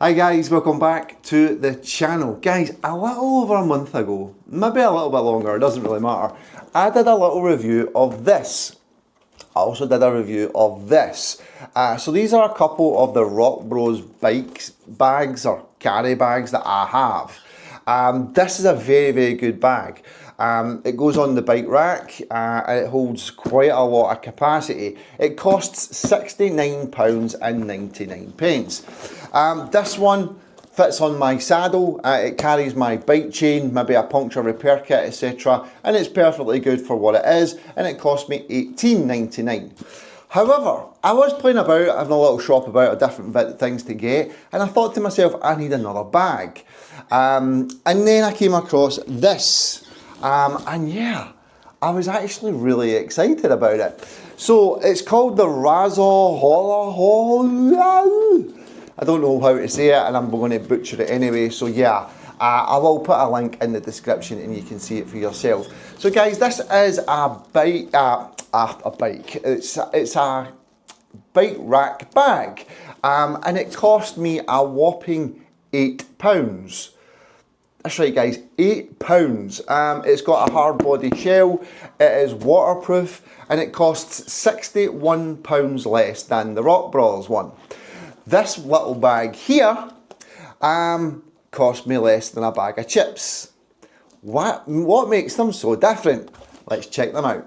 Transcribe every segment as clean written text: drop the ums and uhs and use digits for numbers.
Hi guys, welcome back to the channel. Guys, a little over a month ago, maybe a little bit longer, it doesn't really matter, I did a little review of this. I also did a review of this. So these are a couple of the Rock Bros bags or carry bags that I have. This is a very good bag. It goes on the bike rack and it holds quite a lot of capacity. It costs £69.99. This one fits on my saddle, it carries my bike chain, maybe a puncture repair kit, etc. And it's perfectly good for what it is, and it cost me £18.99. However, I was playing about, having a little shop about different things to get, and I thought to myself, I need another bag. And then I came across this, and yeah, I was actually really excited about it. So it's called the RZAHUAHU. I don't know how to say it, and I'm going to butcher it anyway, so yeah, I will put a link in the description and you can see it for yourself. So guys, this is a bike, it's a bike rack bag, and it cost me a whopping £8. That's right guys, £8. It's got a hard body shell, it is waterproof, and it costs £61 less than the Rock Bros one. This little bag here cost me less than a bag of chips. What makes them so different? Let's check them out.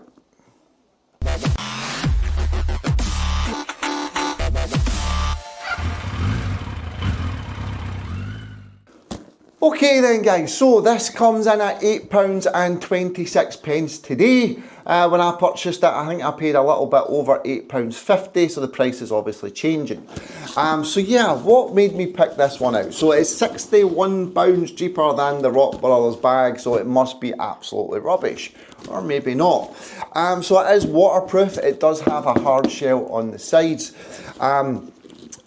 Okay then guys, so this comes in at £8.26 today. When I purchased it, I think I paid a little bit over £8.50, so the price is obviously changing. So yeah, what made me pick this one out? So it's £61 cheaper than the Rock Brothers bag, so it must be absolutely rubbish, or maybe not. So it is waterproof, it does have a hard shell on the sides.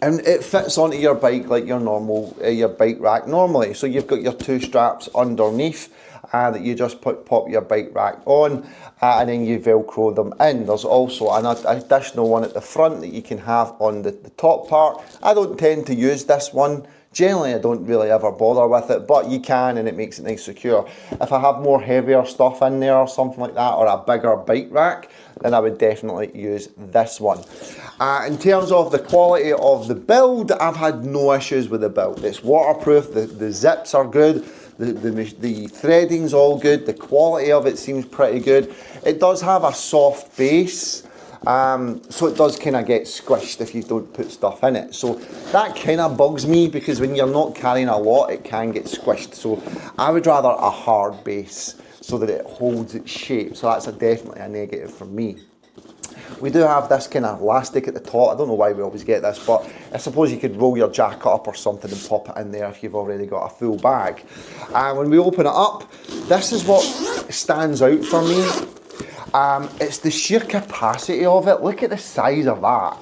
And it fits onto your bike like your normal, your bike rack normally. So you've got your two straps underneath that you just pop your bike rack on and then you velcro them in. There's also an additional one at the front that you can have on the top part. I don't tend to use this one. Generally, I don't really ever bother with it, but you can and it makes it nice secure. If I have more heavier stuff in there or something like that, or a bigger bike rack, then I would definitely use this one. In terms of the quality of the build, I've had no issues with the build. It's waterproof, the zips are good, the threading's all good, the quality of it seems pretty good. It does have a soft base, so it does kind of get squished if you don't put stuff in it. So that kind of bugs me because when you're not carrying a lot, it can get squished. So I would rather a hard base so that it holds its shape. So that's definitely a negative for me. We do have this kind of elastic at the top. I don't know why we always get this, but I suppose you could roll your jacket up or something and pop it in there if you've already got a full bag. And when we open it up, this is what stands out for me. It's the sheer capacity of it. Look at the size of that.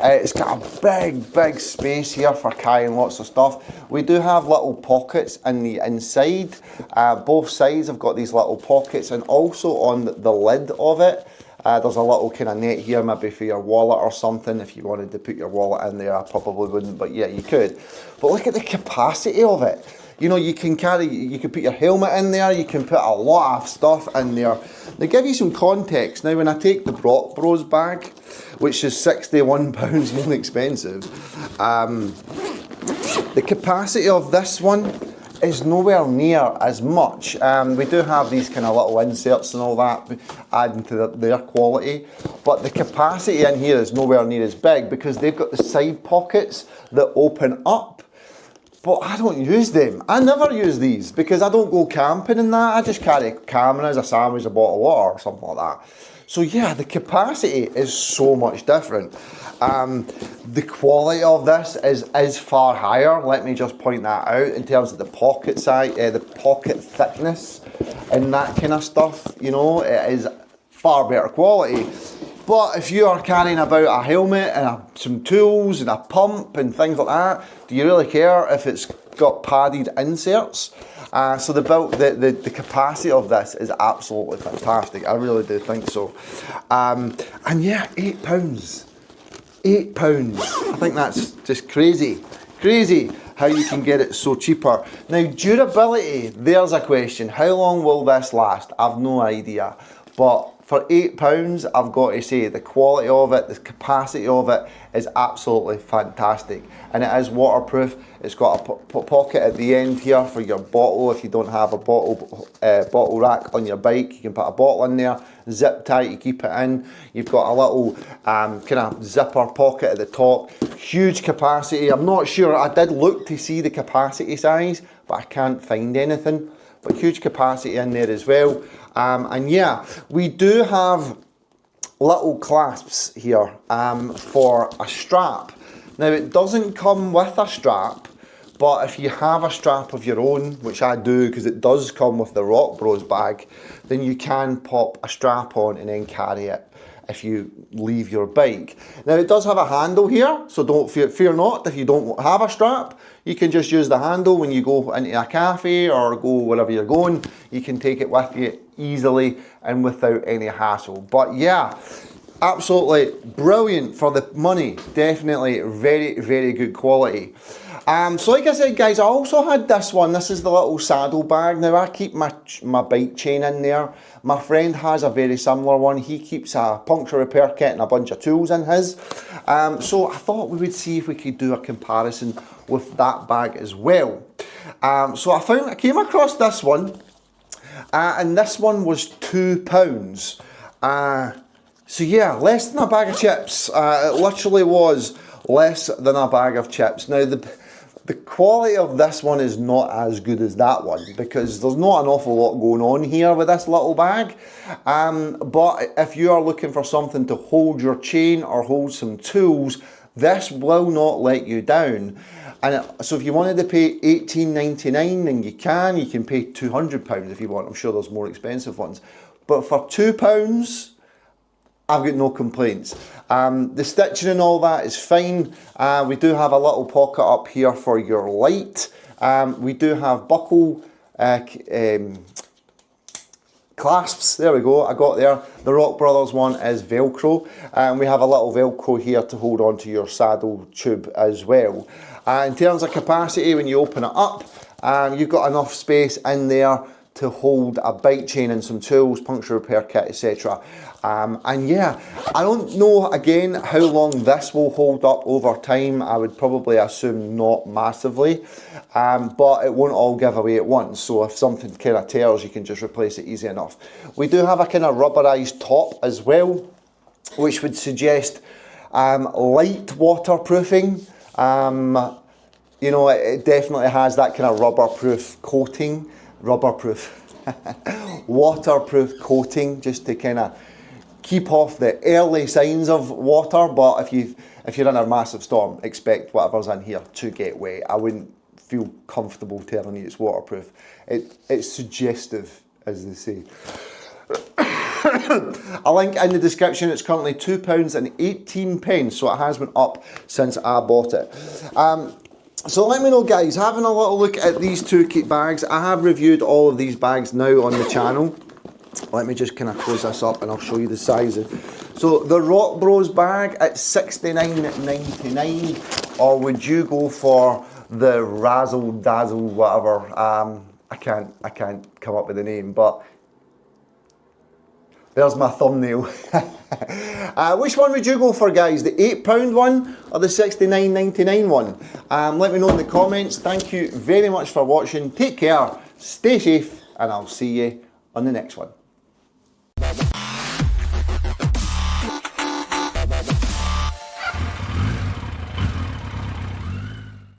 It's got a big space here for carrying lots of stuff. We do have little pockets in the inside. Both sides have got these little pockets, and also on the lid of it, there's a little kind of net here, maybe for your wallet or something. If you wanted to put your wallet in there, I probably wouldn't, but yeah, you could. But look at the capacity of it. You know, you can put your helmet in there, you can put a lot of stuff in there. Now, give you some context. Now, when I take the Rock Bros bag, which is £61 more expensive, the capacity of this one is nowhere near as much. We do have these kind of little inserts and all that adding to their quality, but the capacity in here is nowhere near as big because they've got the side pockets that open up. But I don't use them. I never use these because I don't go camping and that. I just carry cameras, a sandwich, a bottle of water or something like that. So yeah, the capacity is so much different. The quality of this is far higher. Let me just point that out in terms of the pocket size, the pocket thickness and that kind of stuff. You know, it is far better quality. But if you are carrying about a helmet and some tools and a pump and things like that, do you really care if it's got padded inserts? So the capacity of this is absolutely fantastic. I really do think so. And yeah, £8. £8. I think that's just crazy. Crazy. how you can get it so cheaper. Now, durability, there's a question. How long will this last? I've no idea. But for £8, I've got to say the quality of it, the capacity of it is absolutely fantastic. And it is waterproof. It's got a pocket at the end here for your bottle. If you don't have a bottle rack on your bike, you can put a bottle in there, zip tie to keep it in. You've got a little kind of zipper pocket at the top. Huge capacity. I'm not sure, I did look to see the capacity size, but I can't find anything. But huge capacity in there as well. And yeah, we do have little clasps here for a strap. Now, it doesn't come with a strap, but if you have a strap of your own, which I do because it does come with the Rock Bros bag, then you can pop a strap on and then carry it if you leave your bike. Now, it does have a handle here, so don't fear not if you don't have a strap. You can just use the handle when you go into a cafe or go wherever you're going. You can take it with you easily and without any hassle. But yeah, absolutely brilliant for the money. Definitely very, very good quality. So like I said, guys, I also had this one. This is the little saddle bag. Now, I keep my bike chain in there. My friend has a very similar one. He keeps a puncture repair kit and a bunch of tools in his. So I thought we would see if we could do a comparison with that bag as well. So I came across this one, and this one was £2. So yeah, less than a bag of chips. It literally was less than a bag of chips. Now, the quality of this one is not as good as that one because there's not an awful lot going on here with this little bag. But if you are looking for something to hold your chain or hold some tools, this will not let you down. And so if you wanted to pay $18.99, then you can pay £200 if you want. I'm sure there's more expensive ones. But for £2, I've got no complaints. The stitching and all that is fine. We do have a little pocket up here for your light. We do have buckle clasps. There we go, I got there. The Rock Brothers one is Velcro. And we have a little Velcro here to hold on to your saddle tube as well. In terms of capacity, when you open it up, you've got enough space in there to hold a bike chain and some tools, puncture repair kit, etc. And yeah, I don't know again how long this will hold up over time. I would probably assume not massively, but it won't all give away at once. So if something kind of tears, you can just replace it easy enough. We do have a kind of rubberized top as well, which would suggest light waterproofing. You know, it definitely has that kind of rubberproof coating. Waterproof coating, just to kind of keep off the early signs of water. But if you're in a massive storm, expect whatever's in here to get wet. I wouldn't feel comfortable telling you it's waterproof. It's suggestive, as they say. A link in the description. It's currently £2.18, so it has been up since I bought it. So let me know, guys, having a little look at these two kit bags. I have reviewed all of these bags now on the channel. Let me just kind of close this up and I'll show you the sizes. So the Rock Bros bag at $69.99, or would you go for the Razzle Dazzle whatever? I can't come up with the name, but there's my thumbnail. Which one would you go for, guys? The £8 one or the $69.99 one? Let me know in the comments. Thank you very much for watching. Take care, stay safe, and I'll see you on the next one.